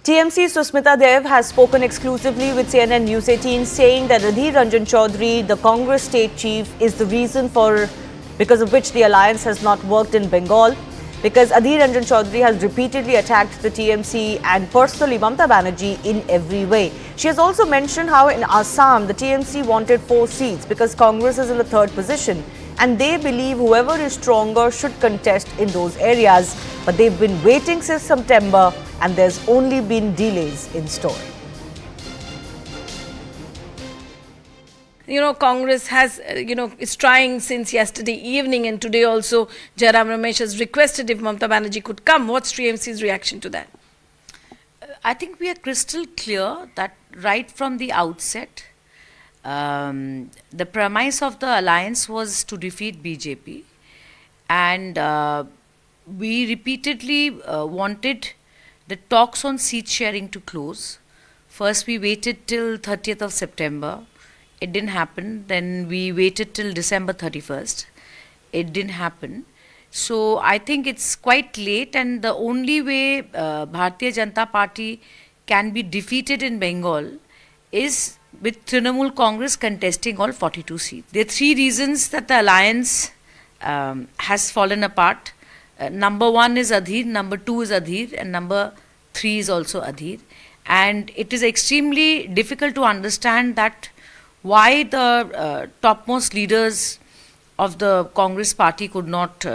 TMC Susmita Dev has spoken exclusively with CNN News 18, saying that Adhir Ranjan Chaudhary, the Congress state chief, is the reason because of which the alliance has not worked in Bengal. Because Adhir Ranjan Chaudhary has repeatedly attacked the TMC and personally Mamata Banerjee in every way. She has also mentioned how in Assam the TMC wanted 4 seats because Congress is in the 3rd position and they believe whoever is stronger should contest in those areas. But they've been waiting since September and there's only been delays in store. Congress has, is trying since yesterday evening, and today also Jairam Ramesh has requested if Mamata Banerjee could come. What's TMC's reaction to that? I think we are crystal clear that right from the outset, the premise of the alliance was to defeat BJP, and we repeatedly wanted the talks on seat sharing to close. First we waited till 30th of September. It didn't happen. Then we waited till December 31st. It didn't happen. So I think it's quite late, and the only way Bharatiya Janata Party can be defeated in Bengal is with Trinamool Congress contesting all 42 seats. There are 3 reasons that the alliance has fallen apart. Number 1 is Adhir, number 2 is Adhir, and number 3 is also Adhir. And it is extremely difficult to understand that why the topmost leaders of the Congress party could not,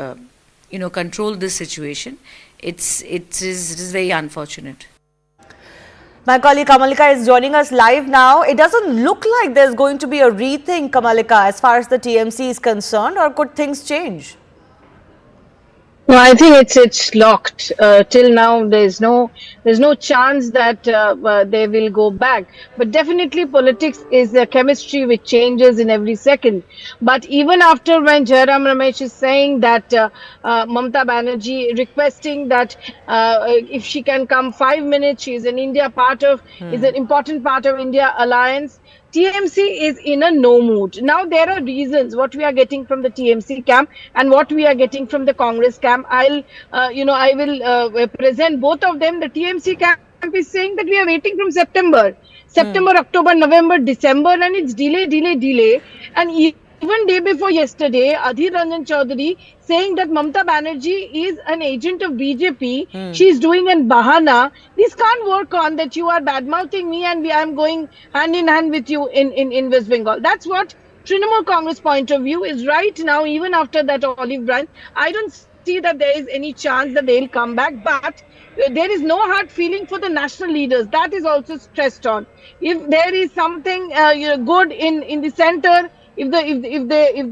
control this situation. It is very unfortunate. My colleague Kamalika is joining us live now. It doesn't look like there's going to be a rethink, Kamalika, as far as the TMC is concerned, or could things change? No, I think it's locked. Till now, there's no chance that they will go back. But definitely, politics is a chemistry which changes in every second. But even after when Jairam Ramesh is saying that Mamata Banerjee requesting that if she can come 5 minutes, she is an is an important part of India alliance. TMC is in a no mood. Now there are reasons what we are getting from the TMC camp and what we are getting from the Congress camp. I will present both of them. The TMC camp is saying that we are waiting from September, October, November, December, and it's delay. And even day before yesterday, Adhir Ranjan Chaudhary saying that Mamata Banerjee is an agent of BJP. She's doing an bahana. This can't work on that you are bad-mouthing me and I am going hand in hand with you in West Bengal. That's what Trinamool Congress point of view is right now. Even after that olive branch, I don't see that there is any chance that they'll come back. But there is no hard feeling for the national leaders. That is also stressed on. If there is something good in the center, if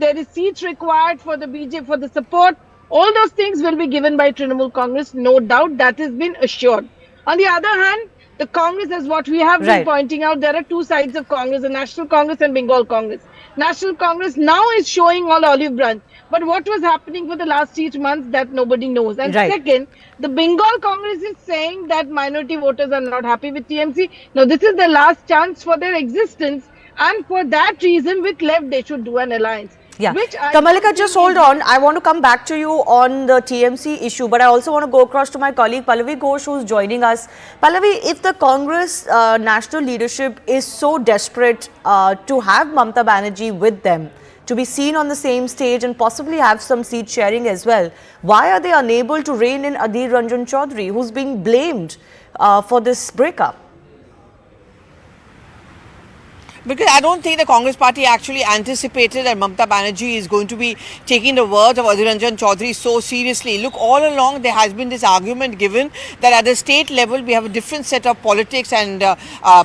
there is seats required for the BJP for the support, all those things will be given by Trinamool Congress, no doubt. That has been assured. On the other hand, the Congress, as what we have been pointing out, there are 2 sides of Congress: the National Congress and Bengal Congress. National Congress now is showing all olive branch, but what was happening for the last 8 months, that nobody knows. And second, the Bengal Congress is saying that minority voters are not happy with TMC. Now this is the last chance for their existence. And for that reason, with left, they should do an alliance. Yeah. Kamalika, just hold on. I want to come back to you on the TMC issue, but I also want to go across to my colleague Pallavi Ghosh, who's joining us. Pallavi, if the Congress national leadership is so desperate to have Mamata Banerjee with them, to be seen on the same stage and possibly have some seat sharing as well, why are they unable to rein in Adhir Ranjan Chaudhary, who's being blamed for this breakup? Because I don't think the Congress party actually anticipated that Mamata Banerjee is going to be taking the words of Adhir Ranjan Chaudhary so seriously. Look, all along there has been this argument given that at the state level we have a different set of politics and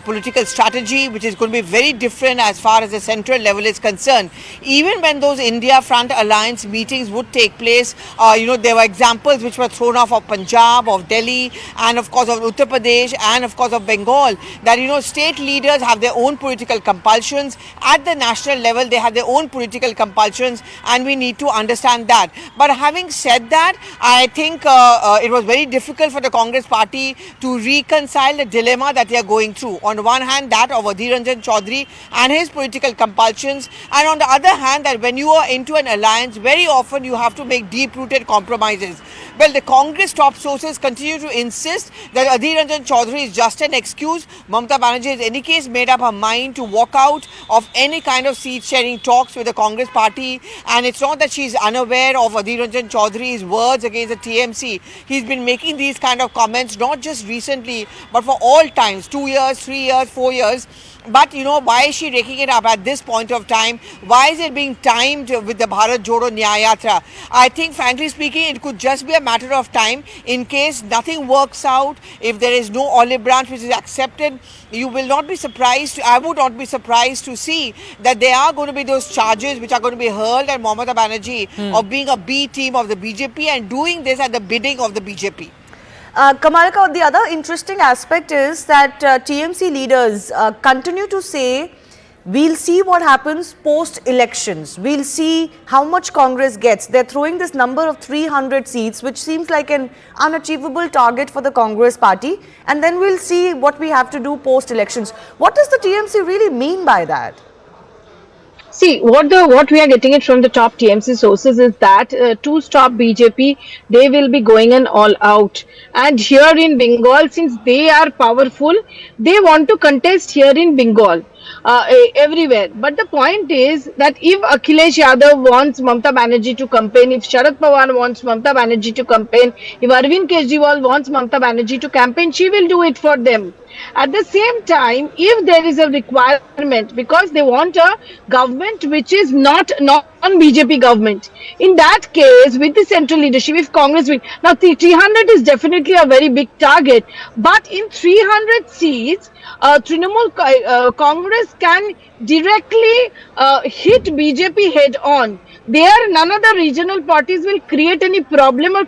political strategy, which is going to be very different as far as the central level is concerned. Even when those India Front Alliance meetings would take place, there were examples which were thrown off of Punjab, of Delhi, and of course of Uttar Pradesh, and of course of Bengal, that state leaders have their own political compulsions. At the national level, they have their own political compulsions, and we need to understand that. But having said that, I think it was very difficult for the Congress party to reconcile the dilemma that they are going through. On one hand, that of Adhir Ranjan Chaudhary and his political compulsions, and on the other hand, that when you are into an alliance, very often you have to make deep-rooted compromises. Well, the Congress top sources continue to insist that Adhir Ranjan Chaudhary is just an excuse. Mamata Banerjee has in any case made up her mind to walk out of any kind of seat-sharing talks with the Congress party, and it's not that she's unaware of Adhir Ranjan Chaudhary's words against the TMC. He's been making these kind of comments not just recently, but for all times, 2 years, 3 years, 4 years. But you know, why is she raking it up at this point of time? Why is it being timed with the Bharat Jodo Nyaya Yatra? I think, frankly speaking, it could just be a matter of time. In case nothing works out, if there is no olive branch which is accepted, you will not be surprised, I would not be surprised to see that there are going to be those charges which are going to be hurled at Mamata Banerjee of being a B team of the BJP and doing this at the bidding of the BJP. Kamalika, the other interesting aspect is that TMC leaders continue to say, we'll see what happens post-elections. We'll see how much Congress gets. They're throwing this number of 300 seats, which seems like an unachievable target for the Congress party. And then we'll see what we have to do post-elections. What does the TMC really mean by that? See, what we are getting it from the top TMC sources is that to stop BJP, they will be going in all out. And here in Bengal, since they are powerful, they want to contest here in Bengal. Everywhere. But the point is that if Akhilesh Yadav wants Mamata Banerjee to campaign, if Sharad Pawar wants Mamata Banerjee to campaign, if Arvind Kejriwal wants Mamata Banerjee to campaign, she will do it for them. At the same time, if there is a requirement, because they want a government which is not non-BJP government, in that case, with the central leadership, if Congress wins, now 300 is definitely a very big target, but in 300 seats, Trinamool Congress can directly hit BJP head on. There, none of the regional parties will create any problem or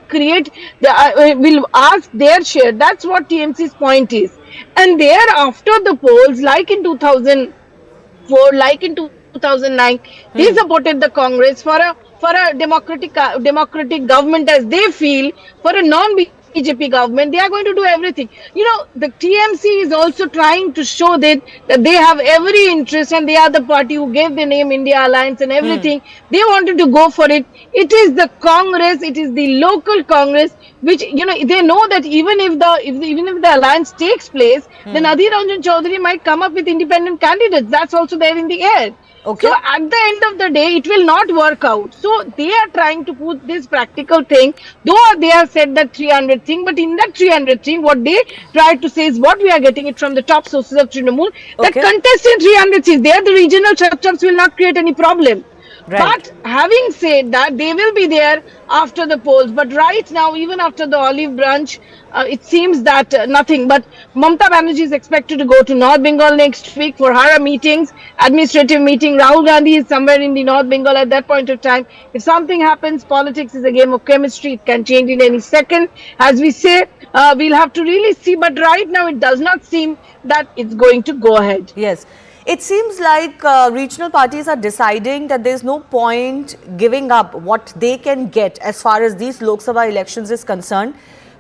will ask their share. That's what TMC's point is. And there, after the polls, like in 2004, like in 2009, they supported the Congress for a democratic government, as they feel. For a non-BJP government, they are going to do everything. You know, the TMC is also trying to show that they have every interest, and they are the party who gave the name India Alliance and everything. They wanted to go for it. It is the Congress, it is the local Congress, which, you know, they know that even if the alliance takes place, then Adhir Ranjan Chaudhary might come up with independent candidates. That's also there in the air. Okay. So at the end of the day, it will not work out. So they are trying to put this practical thing, though they have said that 300 thing, but in that 300 thing, what they tried to say is what we are getting it from the top sources of Trinamool, that contest in 300 seats, there the regional church will not create any problem. Right. But having said that, they will be there after the polls. But right now, even after the olive branch, it seems that nothing. But Mamata Banerjee is expected to go to North Bengal next week for her meetings, administrative meeting. Rahul Gandhi is somewhere in the North Bengal at that point of time. If something happens, politics is a game of chemistry. It can change in any second. As we say, we'll have to really see. But right now, it does not seem that it's going to go ahead. Yes. It seems like regional parties are deciding that there's no point giving up what they can get as far as these Lok Sabha elections is concerned,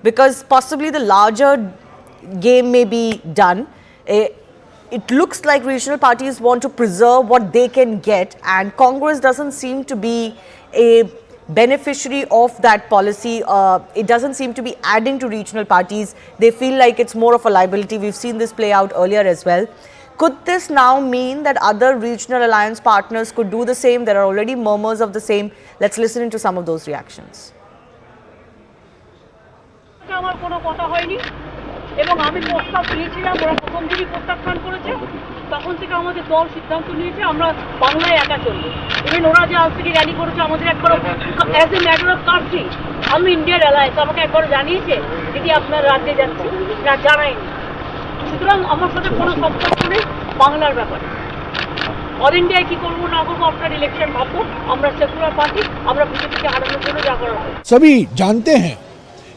because possibly the larger game may be done. It looks like regional parties want to preserve what they can get, and Congress doesn't seem to be a beneficiary of that policy. It doesn't seem to be adding to regional parties. They feel like it's more of a liability. We've seen this play out earlier as well. Could this now mean that other regional alliance partners could do the same? There are already murmurs of the same. Let's listen into some of those reactions. তখন থেকে আমাদের দল সিদ্ধান্ত নিয়েছে আমরা বাংলায় একা চলবো। ইভেন ওরা যে আজ থেকে র্যালি করেছে আমাদের একবার as a matter of country, আমি ইন্ডিয়ার অ্যালায়েন্স আমাকে একবার জানিয়েছে দিদি আপনার রাজ্যে যাচ্ছি, না জানায়নি। সুতরাং আমার সাথে কোনো সম্পর্ক নেই বাংলার ব্যাপারে। অল ইন্ডিয়ায় কী করবো না করবো আপনার ইলেকশন ভাববো, আমরা সেকুলার পার্টি, আমরা বিজেপিকে হারানোর জন্য যা করার হবে। सभी जानते हैं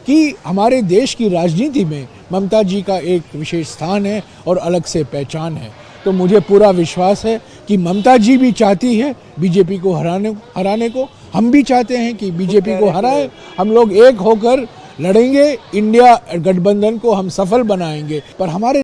कि हमारे देश की राजनीति में ममता जी का एक विशेष स्थान है और अलग से पहचान है। तो मुझे पूरा विश्वास है कि ममता जी भी चाहती है बीजेपी को हराने को, हम भी चाहते हैं कि बीजेपी को हराए। हम लोग एक होकर लड़ेंगे, इंडिया गठबंधन को हम सफल बनाएंगे। पर हमारे